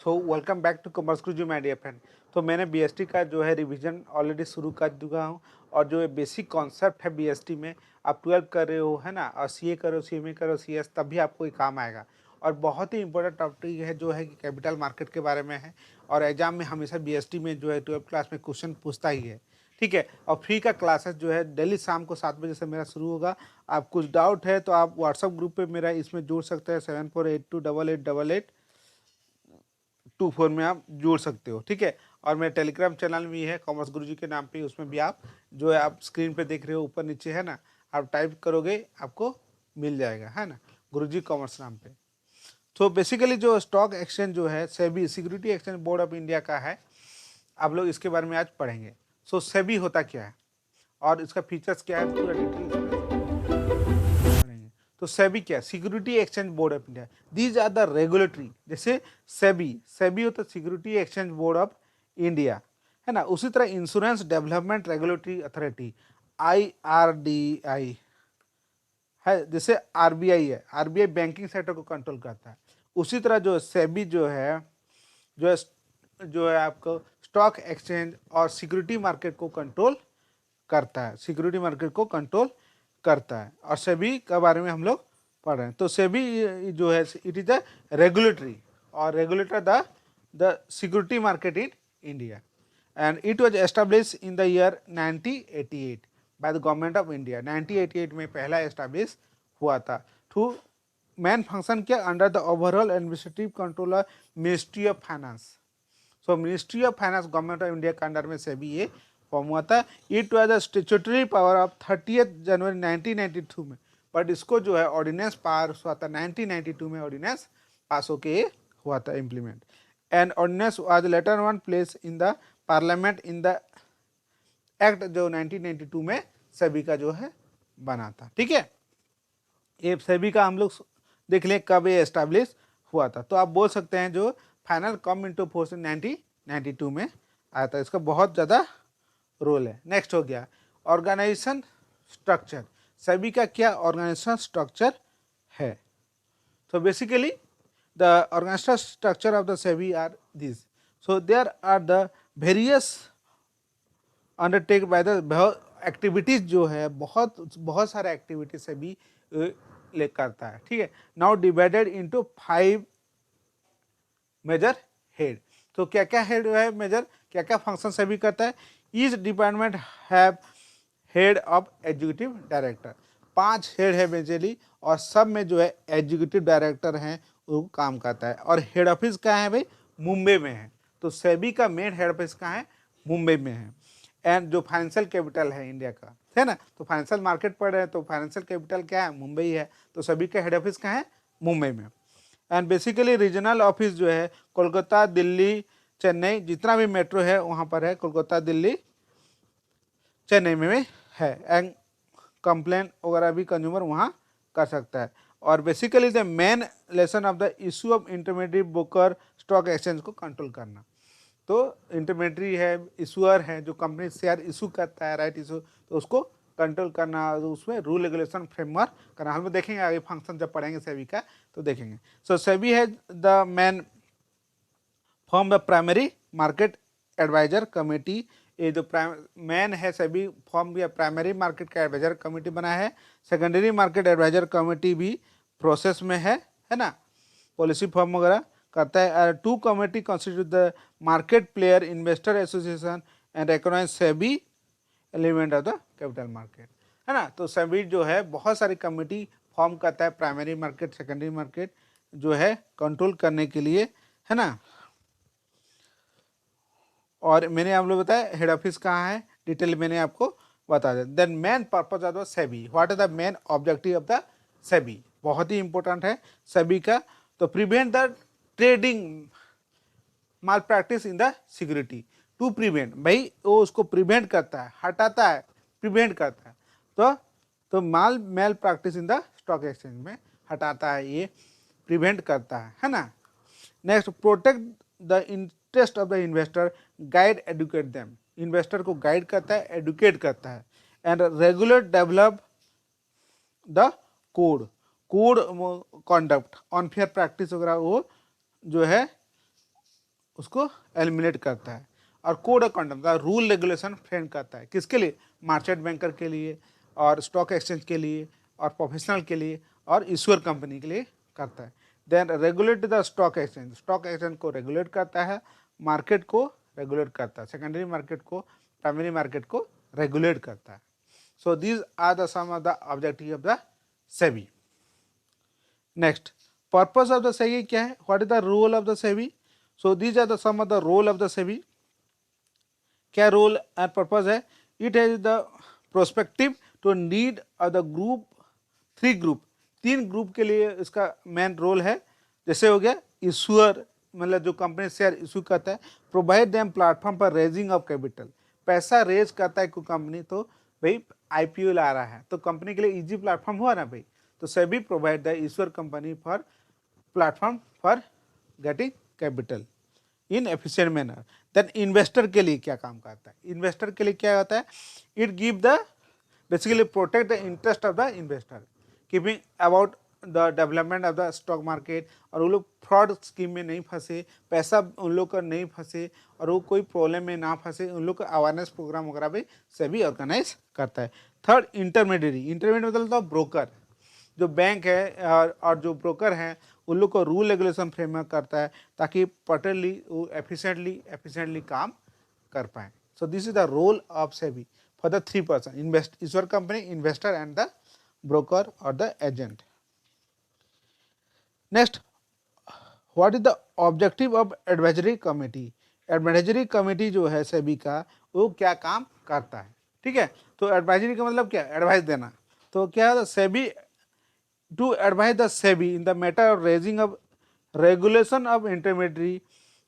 So welcome back to commerce Guruji my dear friend. तो मैंने BST का जो है रिवीजन ऑलरेडी शुरू कर चुका हूँ और जो बेसिक कॉन्सेप्ट है बीएसटी में आप 12 कर रहे हो है ना, और सीए करो, सीएमए करो, सीएस, तब भी आपको ये काम आएगा। और बहुत ही इंपॉर्टेंट टॉपिक है जो है कि कैपिटल मार्केट के बारे में है और एग्जाम में हमेशा बीएसटी में जो है 12th क्लास में क्वेश्चन पूछता ही है। ठीक है, और फ्री का क्लासेस जो है डेली शाम को 7 बजे से मेरा शुरू होगा। आप कुछ डाउट है तो आप व्हाट्सअप ग्रुप पे मेरा इसमें जुड़ सकते हैं, 7482888824 में आप जुड़ सकते हो। ठीक है, और मेरा टेलीग्राम चैनल भी है कॉमर्स गुरुजी के नाम पे, उसमें भी आप जो है आप स्क्रीन पे देख रहे हो ऊपर नीचे है ना, आप टाइप करोगे आपको मिल जाएगा है ना, गुरुजी कॉमर्स नाम पे। तो बेसिकली जो स्टॉक एक्सचेंज जो है SEBI security exchange board of India का है, आप लोग इसके बारे में आज पढ़ेंगे। सो सेबी होता क्या है और इसका फीचर्स क्या है, पूरा डिटेल पढ़ेंगे। तो सेबी क्या है? Security exchange board of India. These are the regulatory, जैसे सेबी सेबी होता है security exchange board of India है ना। उसी तरह insurance development regulatory authority IRDI है, जैसे आरबीआई है, आरबीआई बैंकिंग सेक्टर को कंट्रोल करता है। उसी तरह जो सेबी जो है जो है आपको स्टॉक एक्सचेंज और सिक्योरिटी मार्केट को कंट्रोल करता है, सिक्योरिटी मार्केट को कंट्रोल करता है। और सेबी के बारे में हम लोग पढ़ रहे हैं। तो सेबी जो है इट इज द रेगुलेटरी और regulator the security market in India and it was established in the year 1988 by the government of India. 1988 में पहला एस्टैब्लिश हुआ था। टू मेन फंक्शन क्या, under the overall administrative control of ministry of finance. So ministry of finance government of India के under में सेबी ये form हुआ था। It was the statutory power of 30 जनवरी 1992 में, बट इसको जो है ऑर्डिनेंस पास हुआ था 1992 में, ऑर्डिनेंस पास होके हुआ था implement. And ordinance was later on place in the parliament in the act जो 1992 में सेबी का जो है बना था। ठीक है, ये सेबी का हम लोग देख लें कब ये एस्टैब्लिश हुआ था। तो आप बोल सकते हैं जो फाइनल कम इनटू फोर्स 1992 में आया था। इसका बहुत ज़्यादा रोल है। नेक्स्ट हो गया ऑर्गेनाइजेशन स्ट्रक्चर। सेबी का क्या ऑर्गेनाइजेशन स्ट्रक्चर है? तो basically the organisation structure of the SEBI are this. So there are the various undertake by the activities जो है, बहुत सारे एक्टिविटीज सेबी ले करता है। ठीक है, now divided into 5 major head. तो क्या क्या हेड है मेजर, क्या क्या फंक्शन सेबी करता है? Each department have head of executive director. 5 head है मेजरली और सब में जो है एग्जीक्यूटिव डायरेक्टर हैं वो काम करता है। और हेड ऑफिस कहाँ है भाई? मुंबई में है। तो सेबी का मेन हेड ऑफिस कहाँ है? मुंबई में है। एंड जो फाइनेंशियल कैपिटल है इंडिया का है ना, तो फाइनेंशियल मार्केट पढ़ रहे हैं तो फाइनेंशियल कैपिटल क्या है? मुंबई है। तो सभी का हेड ऑफिस कहाँ है? मुंबई में। एंड बेसिकली रीजनल ऑफिस जो है कोलकाता, दिल्ली, चेन्नई, जितना भी मेट्रो है वहाँ पर है, कोलकाता, दिल्ली, चेन्नई में है। एंड कंप्लेन वगैरह भी कंज्यूमर वहाँ कर सकता है। और basically the main lesson of the issue of intermediate broker stock exchange को कंट्रोल करना। तो इंटरमीडिएटरी है, इशूअर है, जो कंपनी शेयर इशू करता है, राइट इशू, तो उसको कंट्रोल करना, उसमें रूल रेगुलेशन फ्रेमवर्क करना। हम देखेंगे आगे फंक्शन जब पढ़ेंगे सेबी का तो देखेंगे। सो सेबी है the main form the primary market adviser committee. ये जो मैन है सेबी फॉर्म भी प्राइमरी मार्केट का एडवाइजर कमेटी बना है। सेकेंडरी मार्केट एडवाइजर कमेटी भी प्रोसेस में है ना, पॉलिसी फॉर्म वगैरह करता है। 2 committee constitute the market player investor association and recognise SEBI element of the capital market है ना। तो सेबी जो है बहुत सारी कमेटी फॉर्म करता है प्राइमरी मार्केट, सेकेंडरी मार्केट जो है कंट्रोल करने के लिए है ना। और मैंने आप लोग बताया हेड ऑफिस कहाँ है, डिटेल मैंने आपको बता दिया। Then main purpose of the SEBI, what is the main objective of the SEBI, बहुत ही इंपॉर्टेंट है सेबी का। तो prevent the trading malpractice in the security. To prevent, भाई वो उसको प्रिवेंट करता है, हटाता है, प्रिवेंट करता है। तो malpractice in the stock exchange में हटाता है, ये प्रिवेंट करता है ना। Next protect the interest of the investor, guide educate them. Investor को गाइड करता है, एडुकेट करता है। And regulate develop the code conduct, unfair practice वगैरह वो जो है उसको एलिमिनेट करता है। और कोड ऑफ कंडक्ट का रूल रेगुलेशन फ्रेम करता है, किसके लिए? मार्केट बैंकर के लिए, और स्टॉक एक्सचेंज के लिए, और प्रोफेशनल के लिए, और इश्यूअर कंपनी के लिए करता है। Then regulate the stock exchange, stock exchange को रेगुलेट करता है, मार्केट को रेगुलेट करता है, सेकेंडरी मार्केट को, प्राइमरी मार्केट को रेगुलेट करता है। So these are the some of the objective of the SEBI. Next, purpose of the SEBI क्या है? What is the role of the SEBI? So these are the some of the role of the SEBI. क्या role and purpose है? It has the prospective to need of the group, 3 group, 3 group के लिए इसका main role है। जैसे हो गया issuer, मतलब जो कंपनी शेयर इशू करता है, प्रोवाइड देम प्लेटफॉर्म पर रेजिंग ऑफ कैपिटल, पैसा रेज करता है कोई कंपनी, तो भाई आईपीओ ला रहा है तो कंपनी के लिए इजी प्लेटफॉर्म हुआ ना भाई, तो SEBI provide the issuer company for platform for getting capital in efficient manner. Then investor के लिए क्या काम करता है? इन्वेस्टर के लिए क्या होता है? It give the basically protect the interest of the investor, keeping about the development of the stock market, और वो लोग फ्रॉड स्कीम में नहीं फंसे, पैसा उन लोग का नहीं फंसे, और वो कोई प्रॉब्लम में ना फंसे, उन लोग का अवेयरनेस प्रोग्राम वगैरह भी सभी ऑर्गेनाइज करता है। थर्ड, इंटरमीडिएरी, इंटरमीडिएट मतलब ब्रोकर, जो बैंक है और जो ब्रोकर हैं उन लोग को रूल रेगुलेशन फ्रेमवर्क करता है ताकि प्रॉपर्ली वो एफिशिएंटली काम कर पाए। So this is the role of SEBI for the 3 person, issuer company, investor and the broker और the agent. Next, what is the objective of advisory committee? Advisory committee जो है सेबी का, वो क्या काम करता है? ठीक है, तो एडवाइजरी का मतलब क्या? एडवाइस देना। तो क्या है? SEBI to advise the SEBI in the matter of raising of regulation of intermediary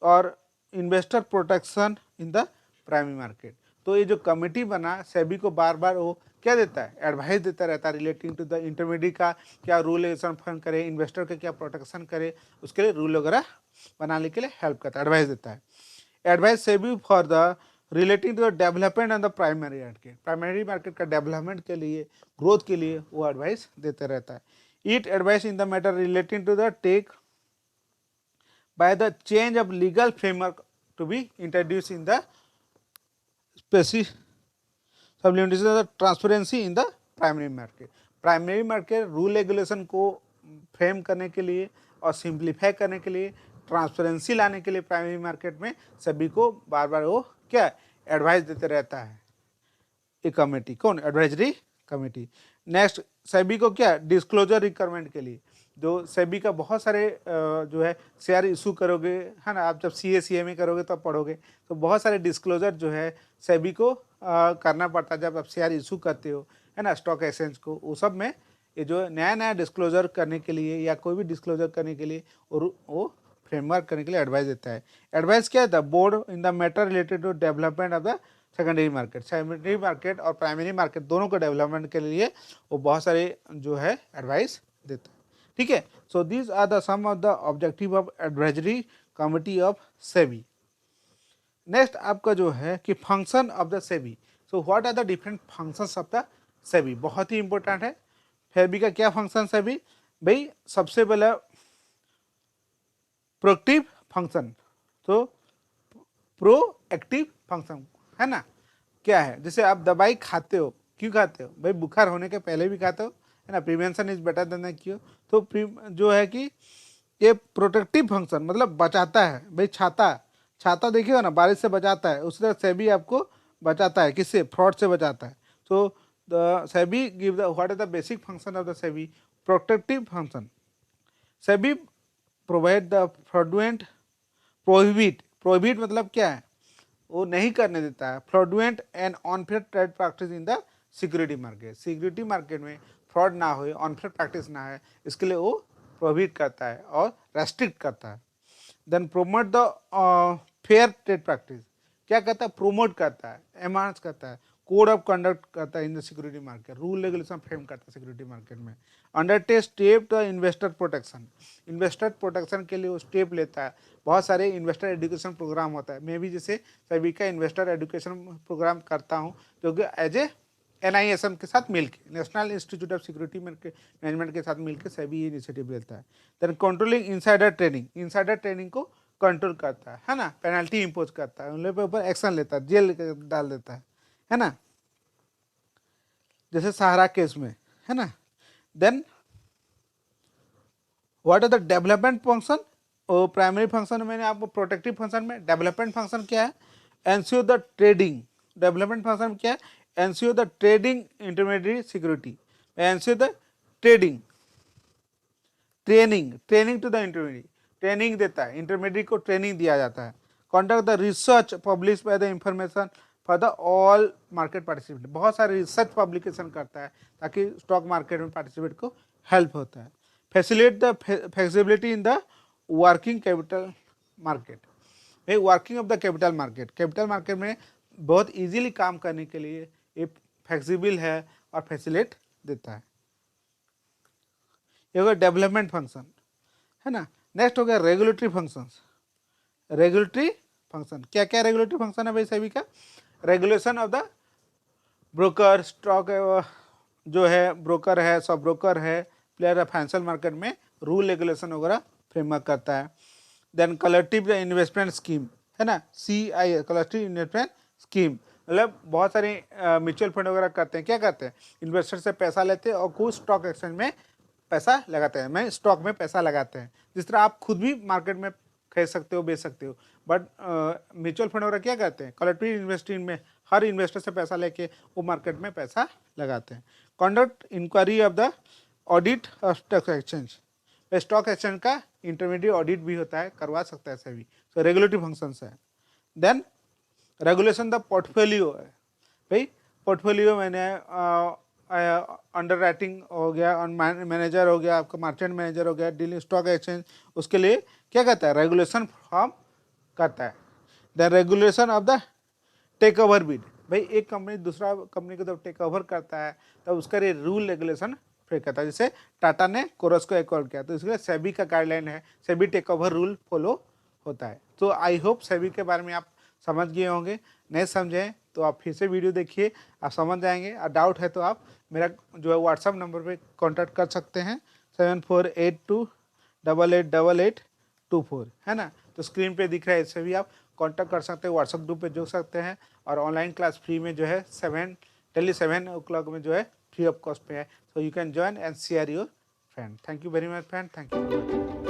और investor protection in the primary market। तो ये जो कमेटी बना सेबी को बार बार वो क्या देता है? एडवाइस देता रहता है रिलेटिंग टू द इंटरमीडिएट का क्या रूल रेगुलेशन फंड करे, इन्वेस्टर का क्या प्रोटेक्शन करे, उसके लिए रूल वगैरह बनाने के लिए हेल्प करता है, एडवाइस देता है। Advice SEBI for the relating to the development on the primary market, primary market का डेवलपमेंट के लिए, ग्रोथ के लिए वो एडवाइस देते रहता है। It advice in the matter relating to the take by the change of legal framework to be introduced in the specific supplementation of the transparency in the primary market। Primary market rule regulation को frame करने के लिए और simplify करने के लिए, transparency लाने के लिए प्राइमरी मार्केट में सभी को बार बार वो क्या एडवाइस देते रहता है ये कमेटी। कौन? Advisory committee. नेक्स्ट, सेबी को क्या डिस्क्लोजर रिक्वायरमेंट के लिए, जो सेबी का बहुत सारे जो है शेयर इशू करोगे है ना, आप जब CA/CMA करोगे तब पढ़ोगे, तो बहुत सारे डिस्क्लोजर जो है सेबी को करना पड़ता है जब आप शेयर इशू करते हो है ना स्टॉक एक्सचेंज को। वो सब में ये जो नया डिस्क्लोजर करने के लिए या कोई भी डिस्क्लोजर करने के लिए वो फ्रेमवर्क करने के लिए एडवाइस देता है। एडवाइस क्या है? The board in the matter related to development of the secondary market, secondary market और प्राइमरी मार्केट दोनों को डेवलपमेंट के लिए वो बहुत सारे जो है एडवाइस देता है। ठीक है, so these are the some of the objective of advisory committee of SEBI. Next आपका जो है कि function of the SEBI. So what are the different functions of the SEBI, बहुत ही इंपॉर्टेंट है। सेबी का क्या फंक्शन है भाई? सबसे पहला प्रोएक्टिव फंक्शन, तो प्रोएक्टिव फंक्शन है ना, क्या है? जैसे आप दवाई खाते हो, क्यों खाते हो भाई? बुखार होने के पहले भी खाते हो है ना, prevention is better than cure. तो जो है कि ये प्रोटेक्टिव फंक्शन मतलब बचाता है भाई। छाता देखिए ना, बारिश से बचाता है, उसी तरह सेबी आपको बचाता है, किससे? फ्रॉड से बचाता है। तो the SEBI give the what is the basic function of the SEBI? Protective function. SEBI provide the fraudulent, prohibit मतलब क्या है? वो नहीं करने देता है fraudulent and unfair trade practice in the security market. Security market में फ्रॉड ना हो, अनफेयर प्रैक्टिस ना है, इसके लिए वो प्रोहिबिट करता है और रेस्ट्रिक्ट करता है। Then promote the fair trade practice, क्या करता है? प्रोमोट करता है, एनहांस करता है, कोड ऑफ कंडक्ट करता है इन the security market, rule regulation frame करता है सिक्योरिटी मार्केट में। Undertake step the investor protection, investor protection के लिए वो स्टेप लेता है। बहुत सारे इन्वेस्टर एजुकेशन प्रोग्राम होता है, मैं भी जैसे सभी का इन्वेस्टर एजुकेशन प्रोग्राम करता हूँ जो कि एज ए NISM के साथ मिलकर, national institute of security management के साथ मिलकर सभी ये इनिशिएटिव लेता है। Then controlling insider trading, insider trading को कंट्रोल करता है ना, पेनल्टी इम्पोज करता है, उन लोगों के ऊपर एक्शन लेता है, जेल डाल देता है ना, जैसे सहारा केस में, है ना। Then what are the development function, और प्राइमरी फंक्शन मैंने आपको प्रोटेक्टिव फंक्शन में, डेवलपमेंट फंक्शन क्या है, ensure the trading, development function में क्या है, ensure the trading intermediate security, ensure the trading, training to the intermediate, training देता है, इंटरमीडिएट को ट्रेनिंग दिया जाता है। Conduct the research publish by the information for the all market participant, बहुत सारे रिसर्च पब्लिकेशन करता है ताकि स्टॉक मार्केट में पार्टिसिपेट को हेल्प होता है। Facilitate the flexibility in the working capital market, भाई working of the capital market में बहुत इजीली काम करने के लिए ये फ्लेक्सिबल है और फैसिलिटेट देता है। ये हो गया डेवलपमेंट फंक्शन, है ना। नेक्स्ट हो गया रेगुलेटरी फंक्शंस। रेगुलेटरी फंक्शन क्या क्या रेगुलेटरी फंक्शन है भाई सभी का, regulation of the broker, stock जो है ब्रोकर है, सब ब्रोकर है, प्लेयर फाइनेंशियल मार्केट में रूल रेगुलेशन वगैरह फ्रेमवर्क करता है। देन कलेक्टिव इन्वेस्टमेंट स्कीम, है ना, CI कलेक्टिव इन्वेस्टमेंट स्कीम, मतलब बहुत सारे म्यूचुअल फंड वगैरह करते हैं, क्या करते हैं, इन्वेस्टर से पैसा लेते हैं और कुछ स्टॉक एक्सचेंज में पैसा लगाते हैं, मैं स्टॉक में पैसा लगाते हैं, जिस तरह आप खुद भी मार्केट में खरीद सकते हो, बेच सकते हो। बट म्यूचुअल फंड वगैरह क्या करते हैं, कलेक्टिव इन्वेस्टिंग में हर इन्वेस्टर से पैसा लेके वो मार्केट में पैसा लगाते हैं। Conduct inquiry of the audit of stock exchange, stock exchange का इंटरमीडिएट ऑडिट भी होता है, करवा सकता है सभी, तो रेगुलेटरी फंक्शंस है। देन रेगुलेशन द पोर्टफोलियो है, भाई पोर्टफोलियो मैंने अंडर राइटिंग हो गया, ऑन मैनेजर हो गया, आपका मार्चेंट मैनेजर हो गया, डीलिंग स्टॉक एक्सचेंज, उसके लिए क्या कहता है, रेगुलेशन फॉर्म करता है। The regulation of the takeover bid, भाई एक कंपनी दूसरा कंपनी को जब टेक ओवर करता है तब उसका ये रूल रेगुलेशन फिर करता है। जैसे टाटा ने कोरस को एक्वायर किया तो इसलिए सेबी का गाइडलाइन है, SEBI takeover rule follow होता है। तो आई होप सेबी के बारे में आप समझ गए होंगे, नहीं समझे तो आप फिर से वीडियो देखिए, आप समझ जाएंगे। और डाउट है तो आप मेरा जो है व्हाट्सअप नंबर पे कांटेक्ट कर सकते हैं, 7482888824, है ना। तो स्क्रीन पे दिख रहा है, इससे भी आप कांटेक्ट कर सकते हैं, व्हाट्सअप ग्रुप पे जुड़ सकते हैं। और ऑनलाइन क्लास फ्री में जो है 7 o'clock में जो है फ्री ऑफ कॉस्ट पे है, so you can join and share your friend. Thank you very much friend, thank you.